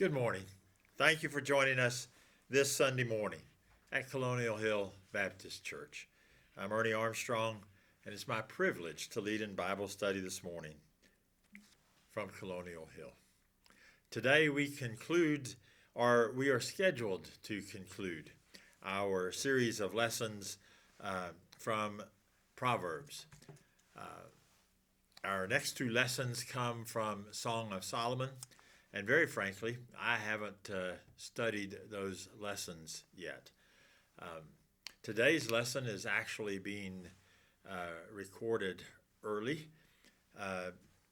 Good morning. Thank you for joining us this Sunday morning at Colonial Hill Baptist Church. I'm Ernie Armstrong, and it's my privilege to lead in Bible study this morning from Colonial Hill. Today we are scheduled to conclude our series of lessons from Proverbs. Our next two lessons come from Song of Solomon. And very frankly, I haven't studied those lessons yet. Today's lesson is actually being recorded early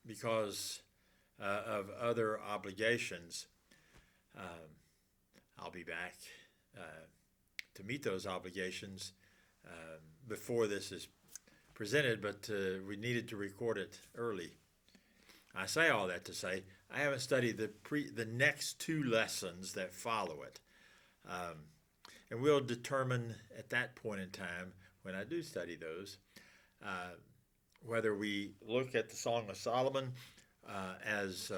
because of other obligations. I'll be back to meet those obligations before this is presented, but we needed to record it early. I say all that to say I haven't studied the next two lessons that follow it. And we'll determine at that point in time, when I do study those, whether we look at the Song of Solomon as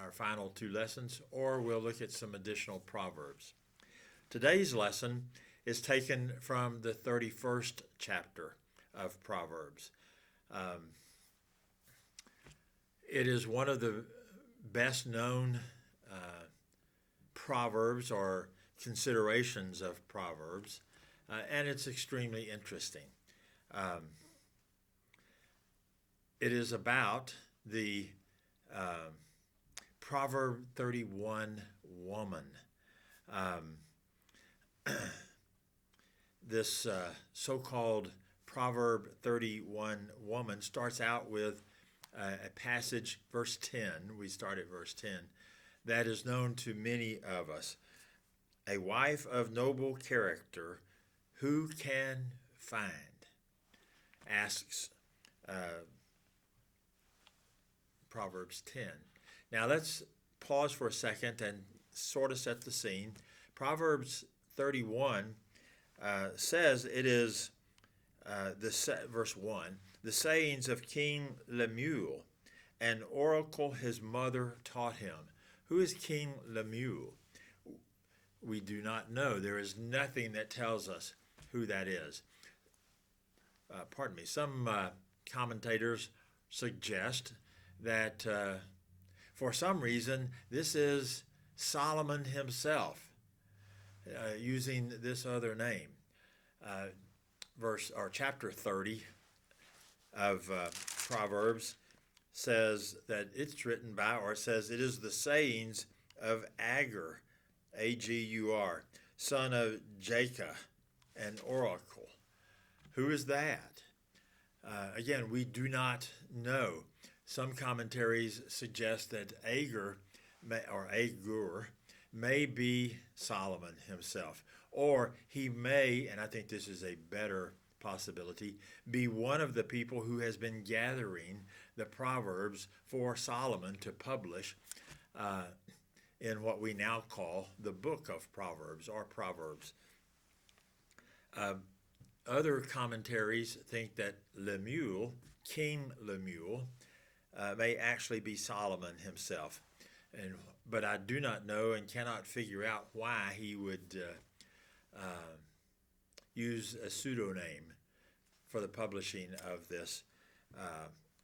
our final two lessons, or we'll look at some additional Proverbs. Today's lesson is taken from the 31st chapter of Proverbs. It is one of the best known Proverbs or considerations of Proverbs, and it's extremely interesting. It is about the Proverb 31 woman. This so-called Proverb 31 woman starts out with a passage, verse 10, we start at verse 10, that is known to many of us. A wife of noble character, who can find? Asks Proverbs 10. Now let's pause for a second and sort of set the scene. Proverbs 31 says it is, verse 1, the sayings of King Lemuel, an oracle his mother taught him. Who is King Lemuel? We do not know. There is nothing that tells us who that is. Some commentators suggest that for some reason this is Solomon himself using this other name. Chapter 30 of Proverbs says that it's written by, or it says it is the sayings of Agur, A-G-U-R, son of Jacob, an oracle. Who is that? Again, we do not know. Some commentaries suggest that Agur may be Solomon himself, or he may, and I think this is a better possibility, be one of the people who has been gathering the Proverbs for Solomon to publish in what we now call the book of Proverbs, or Proverbs. Other commentaries think that Lemuel, King Lemuel, may actually be Solomon himself. But I do not know and cannot figure out why he would use a pseudonym for the publishing of this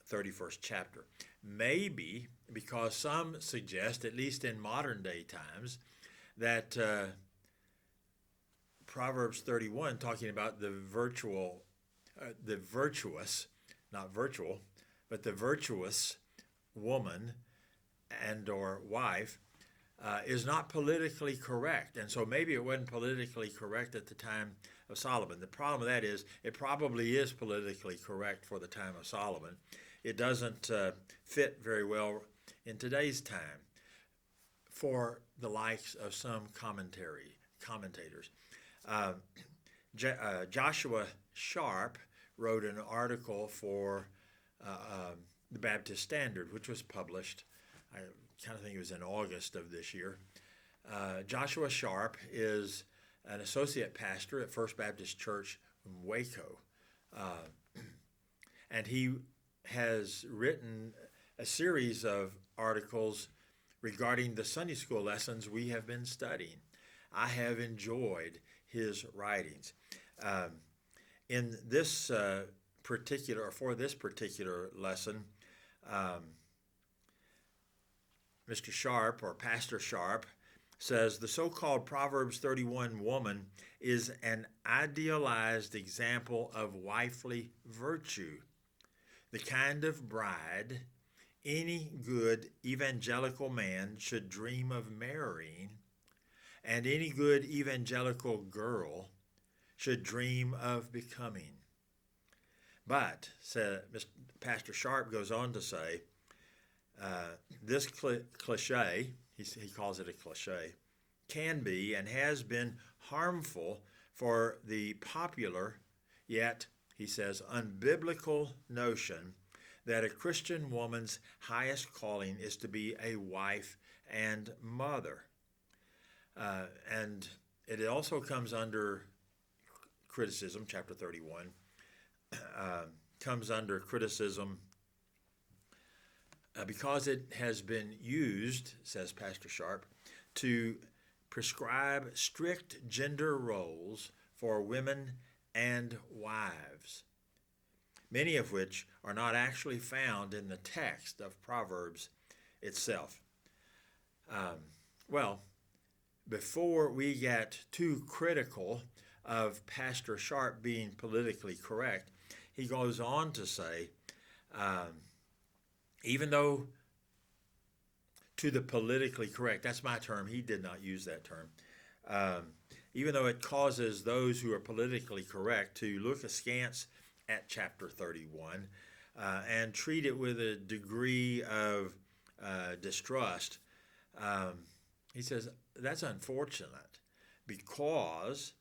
31st chapter. Maybe because some suggest, at least in modern day times, that Proverbs 31, talking about the virtuous, not virtual, but the virtuous woman and or wife, is not politically correct. And so maybe it wasn't politically correct at the time of Solomon. The problem with that is it probably is politically correct for the time of Solomon. It doesn't fit very well in today's time for the likes of some commentators. Joshua Sharp wrote an article for the Baptist Standard, which was published, I kind of think it was in August of this year. Joshua Sharp is an associate pastor at First Baptist Church in Waco. And he has written a series of articles regarding the Sunday school lessons we have been studying. I have enjoyed his writings. In this for this particular lesson, Mr. Sharp, or Pastor Sharp, says the so-called Proverbs 31 woman is an idealized example of wifely virtue, the kind of bride any good evangelical man should dream of marrying, and any good evangelical girl should dream of becoming. But, Pastor Sharp goes on to say, this cliche, he calls it a cliche, can be and has been harmful for the popular, yet, he says, unbiblical notion that a Christian woman's highest calling is to be a wife and mother. And it also comes under criticism, chapter 31, comes under criticism because it has been used, says Pastor Sharp, to prescribe strict gender roles for women and wives, many of which are not actually found in the text of Proverbs itself. Well, before we get too critical of Pastor Sharp being politically correct, he goes on to say, even though to the politically correct, that's my term, he did not use that term, even though it causes those who are politically correct to look askance at chapter 31 and treat it with a degree of distrust, he says that's unfortunate because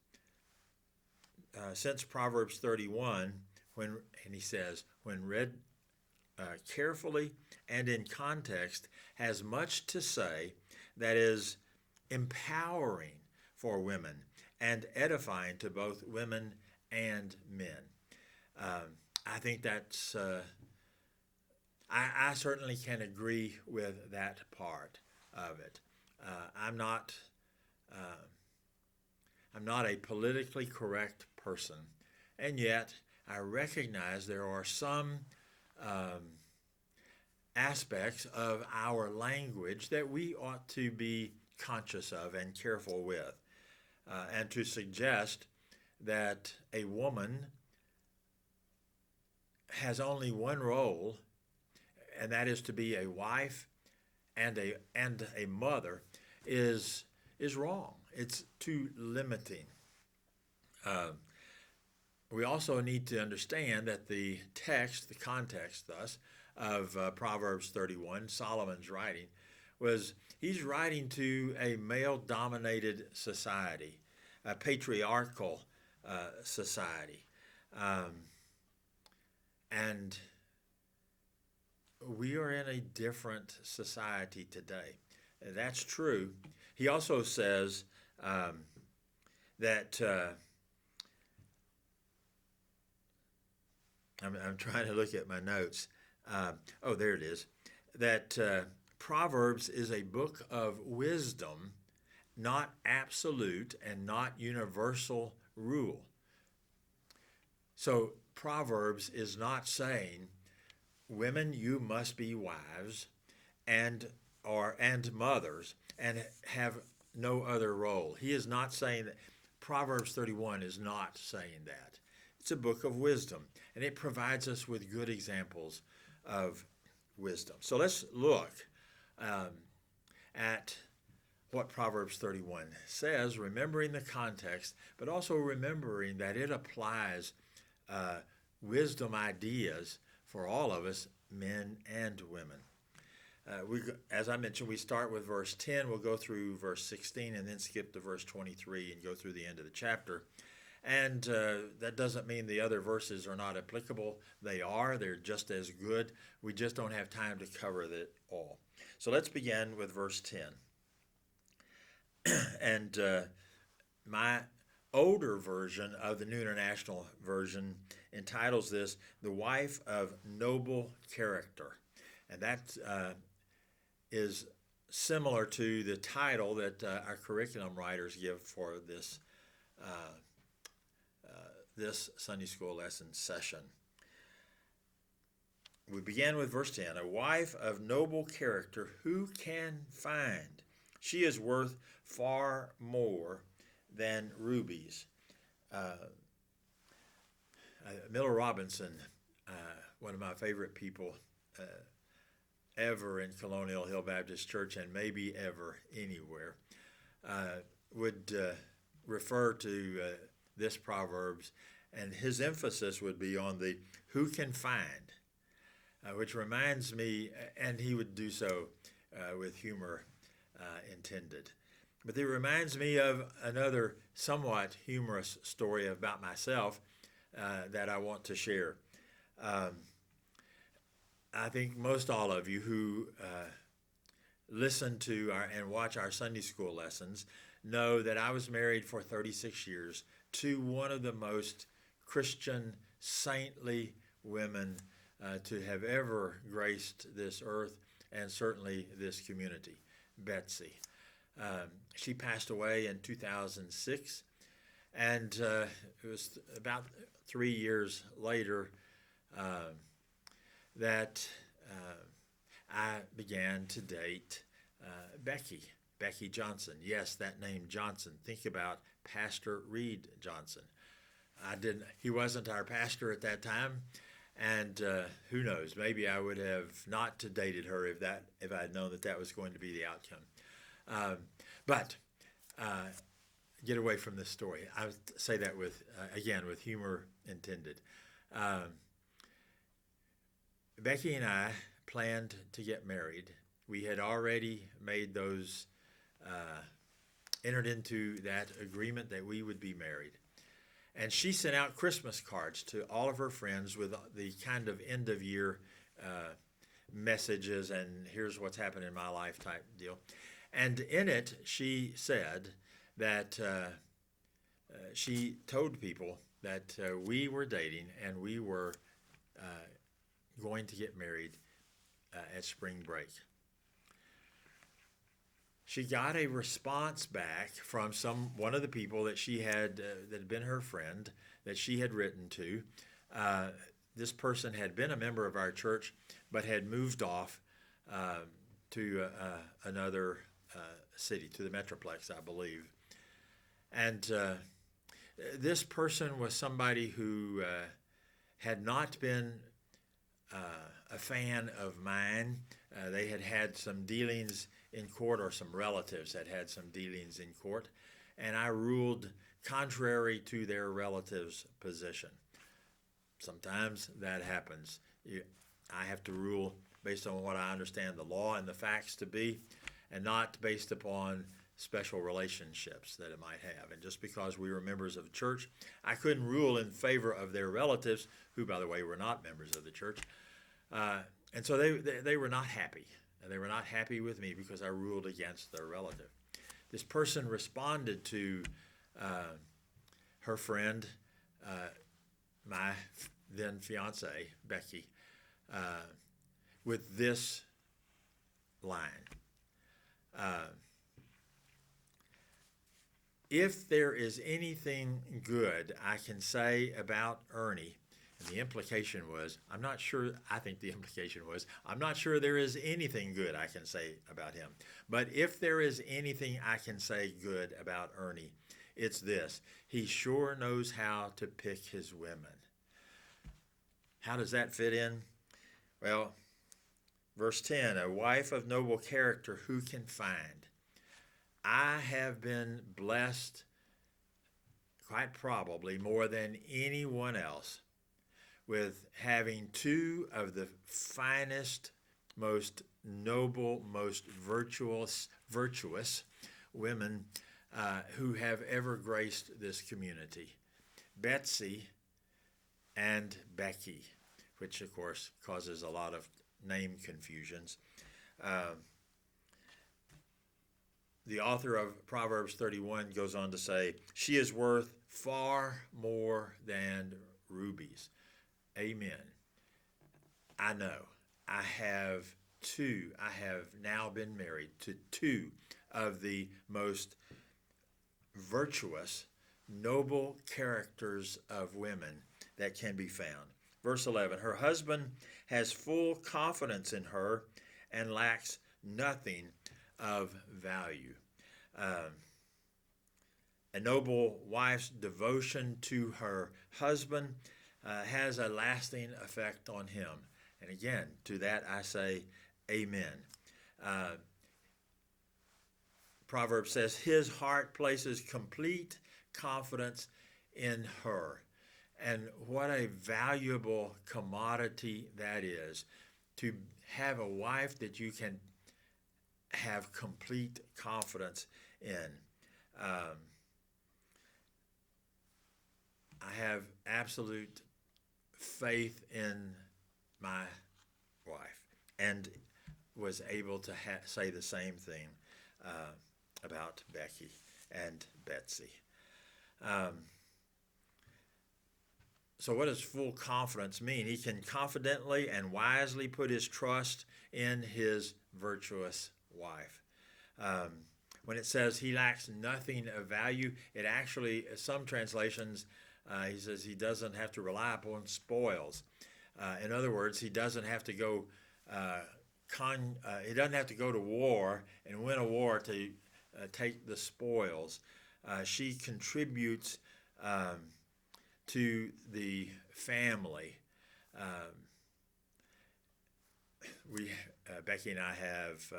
since Proverbs 31, when read carefully and in context, has much to say that is empowering for women and edifying to both women and men. I think that's, I certainly can agree with that part of it. I'm not a politically correct person, and yet I recognize there are some aspects of our language that we ought to be conscious of and careful with, and to suggest that a woman has only one role, and that is to be a wife and a mother, is wrong. It's too limiting. We also need to understand that the text, the context, thus, of Proverbs 31, Solomon's writing, he's writing to a male-dominated society, a patriarchal society. And we are in a different society today. That's true. He also says that I'm trying to look at my notes. There it is. That Proverbs is a book of wisdom, not absolute and not universal rule. So Proverbs is not saying, women, you must be wives and mothers and have no other role. He is not saying that. Proverbs 31 is not saying that. It's a book of wisdom, and it provides us with good examples of wisdom. So let's look at what Proverbs 31 says, remembering the context, but also remembering that it applies wisdom ideas for all of us, men and women. As I mentioned, we start with verse 10, we'll go through verse 16, and then skip to verse 23 and go through the end of the chapter. And that doesn't mean the other verses are not applicable. They are. They're just as good. We just don't have time to cover it all. So let's begin with verse 10. And my older version of the New International Version entitles this, "The Wife of Noble Character." And that is similar to the title that our curriculum writers give for uh, this Sunday school lesson session. We begin with verse 10. A wife of noble character, who can find? She is worth far more than rubies. Miller Robinson, one of my favorite people ever in Colonial Hill Baptist Church, and maybe ever anywhere, would refer to this Proverbs, and his emphasis would be on the who can find, which reminds me, and he would do so with humor intended. But it reminds me of another somewhat humorous story about myself that I want to share. I think most all of you who listen to and watch our Sunday school lessons know that I was married for 36 years to one of the most Christian, saintly women to have ever graced this earth and certainly this community, Betsy. She passed away in 2006, and it was about 3 years later that I began to date Becky Johnson. Yes, that name Johnson. Think about Pastor Reed Johnson. He wasn't our pastor at that time, and who knows? Maybe I would have not dated her if I had known that was going to be the outcome. But get away from this story. I say that with humor intended. Becky and I planned to get married. We had already made entered into that agreement that we would be married. And she sent out Christmas cards to all of her friends with the kind of end-of-year messages and here's what's happened in my life type deal. And in it, she said that she told people that we were dating and we were going to get married at spring break. She got a response back from one of the people that she had that had been her friend that she had written to. This person had been a member of our church, but had moved off to another city, to the Metroplex, I believe. And this person was somebody who had not been a fan of mine. They had had some dealings in court, or some relatives had some dealings in court, and I ruled contrary to their relatives' position. Sometimes that happens. I have to rule based on what I understand the law and the facts to be, and not based upon special relationships that it might have. And just because we were members of the church, I couldn't rule in favor of their relatives, who, by the way, were not members of the church. And so they were not happy. They were not happy with me because I ruled against their relative. This person responded to her friend, my then fiance, Becky, with this line. If there is anything good I can say about Ernie, and the implication was, I'm not sure there is anything good I can say about him. But if there is anything I can say good about Ernie, it's this: he sure knows how to pick his women. How does that fit in? Well, verse 10, a wife of noble character who can find? I have been blessed, quite probably more than anyone else, with having two of the finest, most noble, most virtuous women who have ever graced this community, Betsy and Becky, which of course causes a lot of name confusions. The author of Proverbs 31 goes on to say, she is worth far more than rubies. Amen. I know. I have I have now been married to two of the most virtuous, noble characters of women that can be found. Verse 11, her husband has full confidence in her and lacks nothing of value. A noble wife's devotion to her husband has a lasting effect on him. And again, to that I say amen. Proverbs says, his heart places complete confidence in her. And what a valuable commodity that is, to have a wife that you can have complete confidence in. I have absolute faith in my wife, and was able to say the same thing about Becky and Betsy. So what does full confidence mean? He can confidently and wisely put his trust in his virtuous wife. When it says he lacks nothing of value, it actually, some translations, he says he doesn't have to rely upon spoils. In other words, he doesn't have to go to war and win a war to take the spoils. She contributes to the family. Becky and I have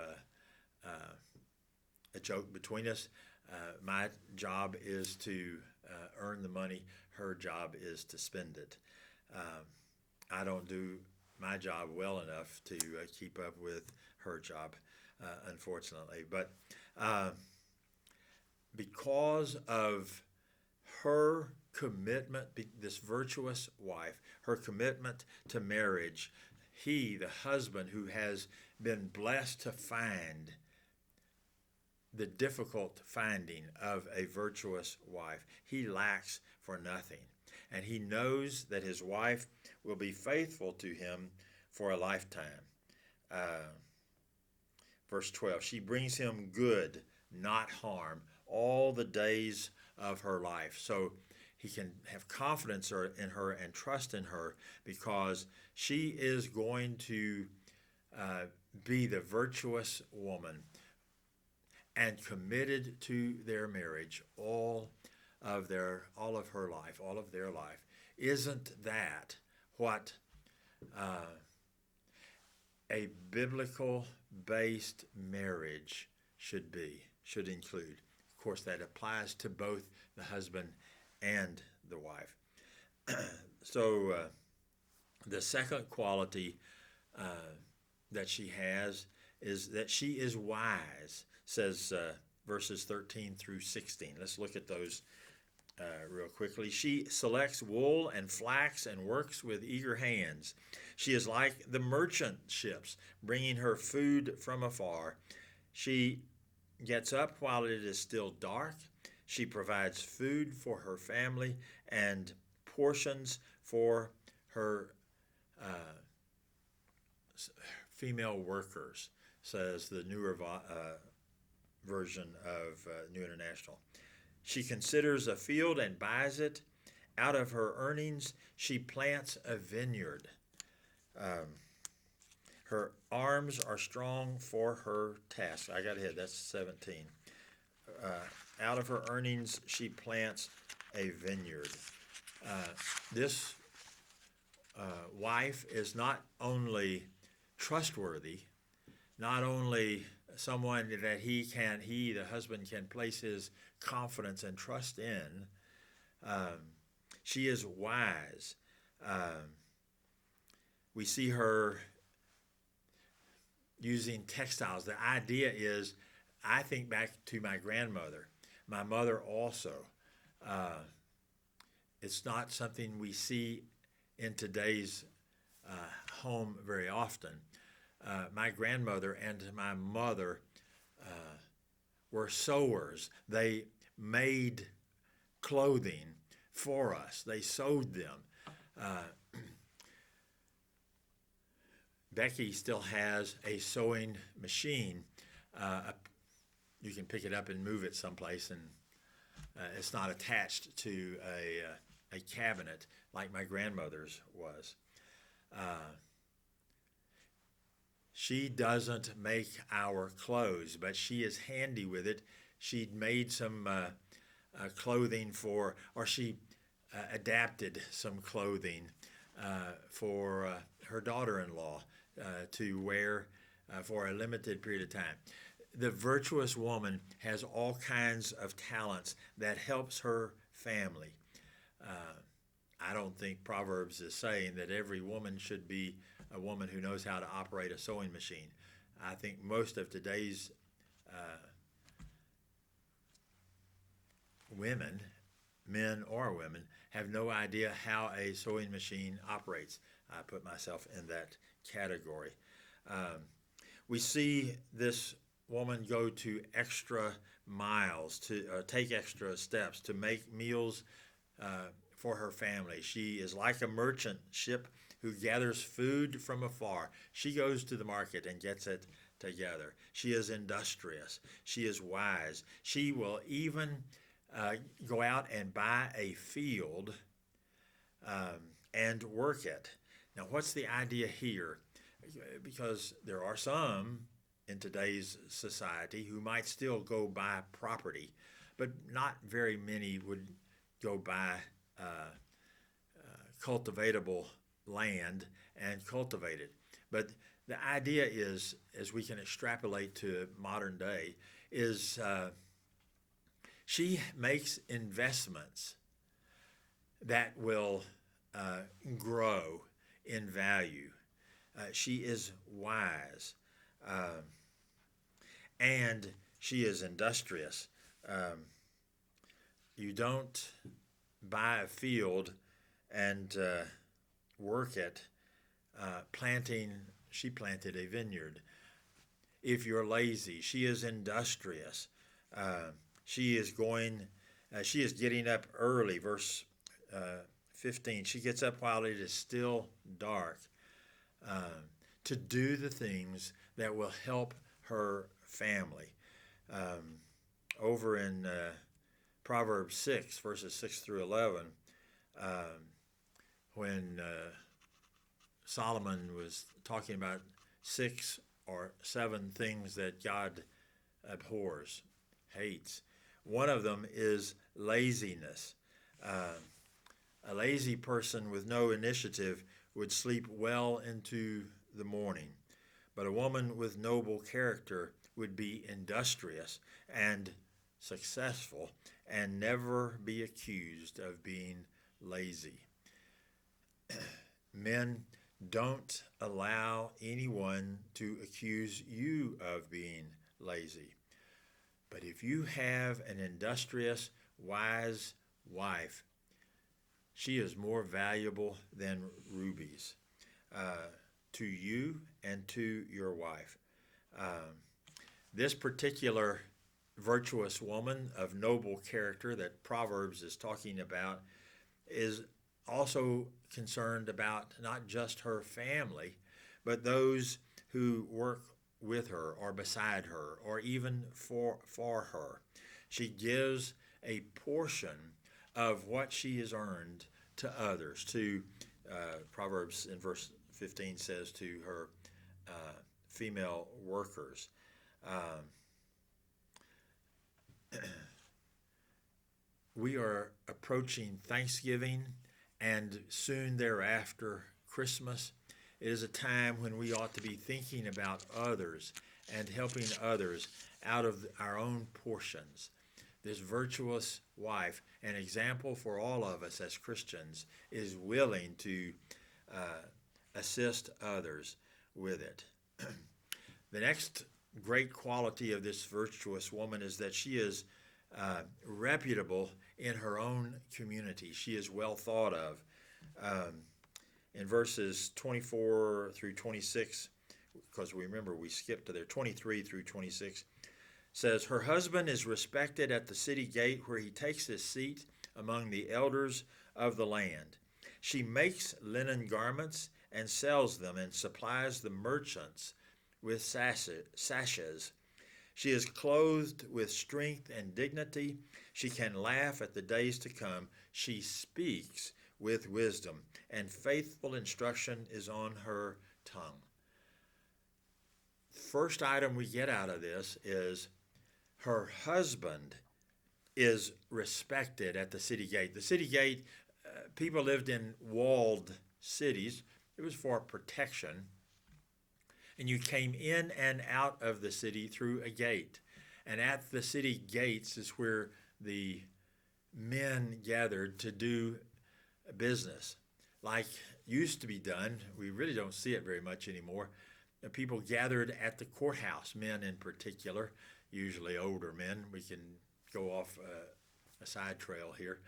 a joke between us. My job is to earn the money. Her job is to spend it. I don't do my job well enough to keep up with her job, unfortunately. But because of her commitment, this virtuous wife, her commitment to marriage, he, the husband who has been blessed to find the difficult finding of a virtuous wife, he lacks for nothing. And he knows that his wife will be faithful to him for a lifetime. Verse 12, she brings him good, not harm, all the days of her life. So he can have confidence in her and trust in her, because she is going to be the virtuous woman and committed to their marriage all of their life. Isn't that what a biblical-based marriage should include? Of course, that applies to both the husband and the wife. So the second quality that she has is that she is wise, says verses 13 through 16. Let's look at those real quickly. She selects wool and flax and works with eager hands. She is like the merchant ships, bringing her food from afar. She gets up while it is still dark. She provides food for her family and portions for her female workers, says the newer version of New International. She considers a field and buys it. Out of her earnings, she plants a vineyard. Her arms are strong for her task. I got ahead. That's 17. Out of her earnings, she plants a vineyard. This wife is not only trustworthy, not only someone that he, the husband, can place his confidence and trust in. She is wise. We see her using textiles. The idea is, I think back to my grandmother. My mother also. It's not something we see in today's home very often. My grandmother and my mother were sewers. They made clothing for us. They sewed them. Becky still has a sewing machine. You can pick it up and move it someplace, and it's not attached to a cabinet like my grandmother's was. She doesn't make our clothes, but she is handy with it. She'd made some clothing or she adapted some clothing for her daughter-in-law to wear for a limited period of time. The virtuous woman has all kinds of talents that helps her family. I don't think Proverbs is saying that every woman should be a woman who knows how to operate a sewing machine. I think most of today's women, men or women, have no idea how a sewing machine operates. I put myself in that category. We see this woman go to extra miles, to take extra steps to make meals for her family. She is like a merchant ship who gathers food from afar. She goes to the market and gets it together. She is industrious. She is wise. She will even go out and buy a field and work it. Now, what's the idea here? Because there are some in today's society who might still go buy property, but not very many would go buy cultivatable land and cultivate it. But the idea is, as we can extrapolate to modern day, is she makes investments that will grow in value. She is wise, and she is industrious. You don't buy a field and work it she planted a vineyard. If you're lazy, she is industrious. She is getting up early, verse 15. She gets up while it is still dark to do the things that will help her family. Over in Proverbs 6, verses 6 through 11, when Solomon was talking about 6 or 7 things that God abhors, hates. One of them is laziness. A lazy person with no initiative would sleep well into the morning, but a woman with noble character would be industrious and successful and never be accused of being lazy. Men, don't allow anyone to accuse you of being lazy. But if you have an industrious, wise wife, she is more valuable than rubies to you and to your wife. This particular virtuous woman of noble character that Proverbs is talking about is also concerned about not just her family, but those who work with her or beside her or even for her. She gives a portion of what she has earned to others. Proverbs in verse 15 says to her female workers. We are approaching Thanksgiving and soon thereafter Christmas. It is a time when we ought to be thinking about others and helping others out of our own portions. This virtuous wife, an example for all of us as Christians, is willing to assist others with it. The next great quality of this virtuous woman is that she is reputable in her own community. She is well thought of. In verses 24 through 26, because remember we skipped to there, 23 through 26, says, her husband is respected at the city gate where he takes his seat among the elders of the land. She makes linen garments and sells them, and supplies the merchants with sashes. She is clothed with strength and dignity. She can laugh at the days to come. She speaks with wisdom, and faithful instruction is on her tongue. First item we get out of this is her husband is respected at the city gate. The city gate, people lived in walled cities. It was for protection. And you came in and out of the city through a gate. And at the city gates is where the men gathered to do business. Like used to be done, we really don't see it very much anymore. People gathered at the courthouse, men in particular, usually older men. We can go off a side trail here,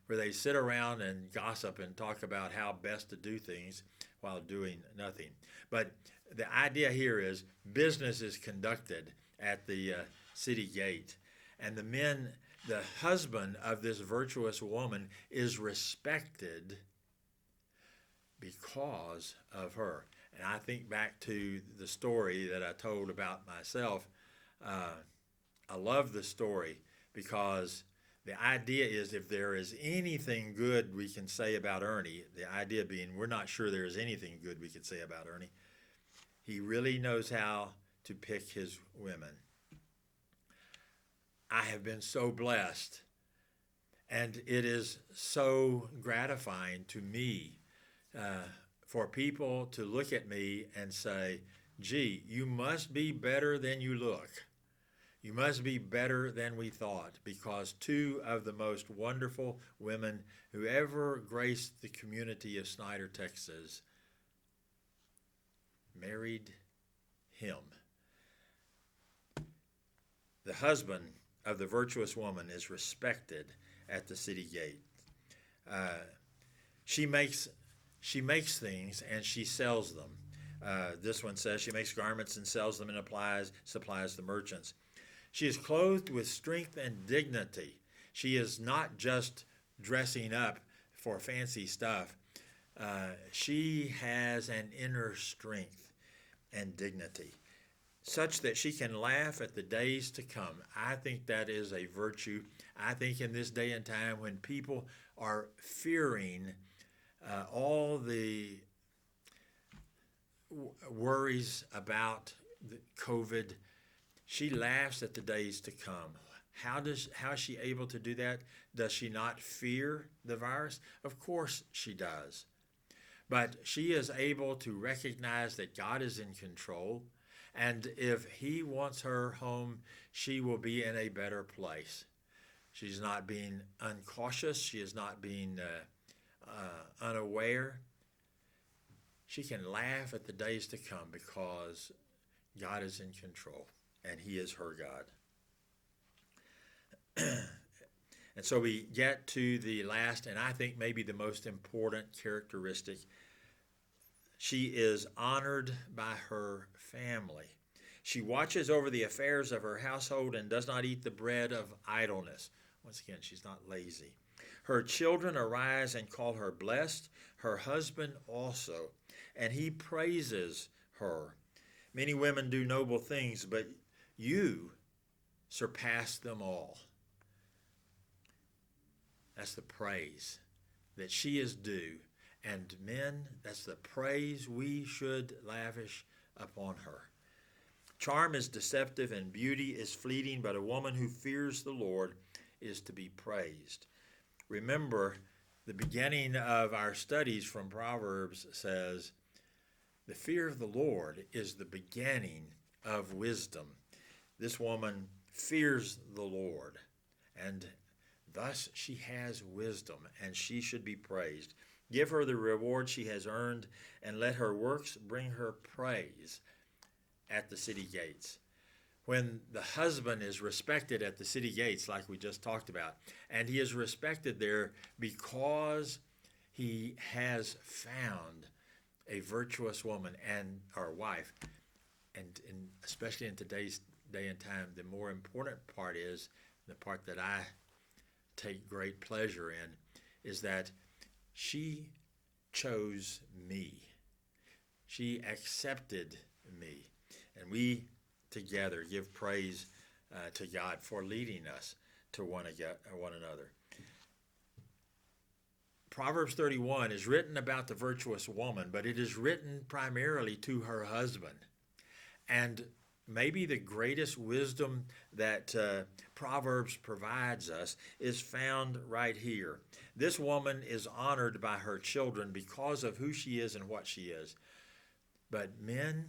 where they sit around and gossip and talk about how best to do things while doing nothing. But the idea here is business is conducted at the city gate, and the husband of this virtuous woman is respected because of her. And I think back to the story that I told about myself. I love the story because the idea is if there is anything good we can say about Ernie, the idea being we're not sure there is anything good we can say about Ernie. He really knows how to pick his women. I have been so blessed, and it is so gratifying to me for people to look at me and say, gee, you must be better than you look. You must be better than we thought, because two of the most wonderful women who ever graced the community of Snyder, Texas, married him. The husband of the virtuous woman is respected at the city gate. She makes things and she sells them. This one says she makes garments and sells them and supplies the merchants. She is clothed with strength and dignity. She is not just dressing up for fancy stuff. She has an inner strength and dignity, such that she can laugh at the days to come. I think that is a virtue. I think in this day and time when people are fearing all the worries about the COVID, she laughs at the days to come. How is she able to do that? Does she not fear the virus? Of course she does. But she is able to recognize that God is in control, and if he wants her home, she will be in a better place. She's not being uncautious. She is not being unaware. She can laugh at the days to come because God is in control, and he is her God. And so we get to the last, and I think maybe the most important characteristic. She is honored by her family. She watches over the affairs of her household and does not eat the bread of idleness. Once again, she's not lazy. Her children arise and call her blessed, her husband also, and he praises her. Many women do noble things, but you surpass them all. That's the praise that she is due. And men, that's the praise we should lavish upon her. Charm is deceptive and beauty is fleeting, but a woman who fears the Lord is to be praised. Remember, the beginning of our studies from Proverbs says, the fear of the Lord is the beginning of wisdom. This woman fears the Lord, and thus she has wisdom, and she should be praised. Give her the reward she has earned, and let her works bring her praise at the city gates. When the husband is respected at the city gates, like we just talked about, and he is respected there because he has found a virtuous woman and our wife, and especially in today's day and time, the more important part is, the part that I take great pleasure in, is that she chose me. She accepted me. And we together give praise to God for leading us to one another. Proverbs 31 is written about the virtuous woman, but it is written primarily to her husband. And maybe the greatest wisdom that Proverbs provides us is found right here. This woman is honored by her children because of who she is and what she is. But men,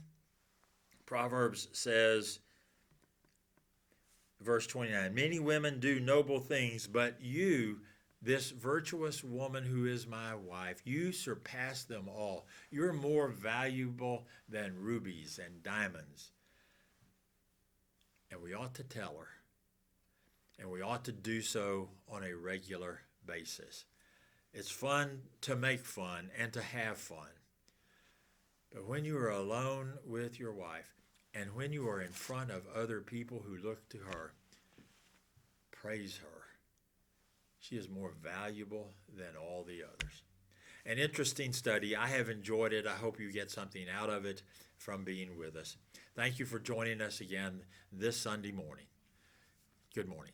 Proverbs says, verse 29, many women do noble things, but you, this virtuous woman who is my wife, you surpass them all. You're more valuable than rubies and diamonds. And we ought to tell her. And we ought to do so on a regular basis. It's fun to make fun and to have fun. But when you are alone with your wife, and when you are in front of other people who look to her, praise her. She is more valuable than all the others. An interesting study. I have enjoyed it. I hope you get something out of it from being with us. Thank you for joining us again this Sunday morning. Good morning.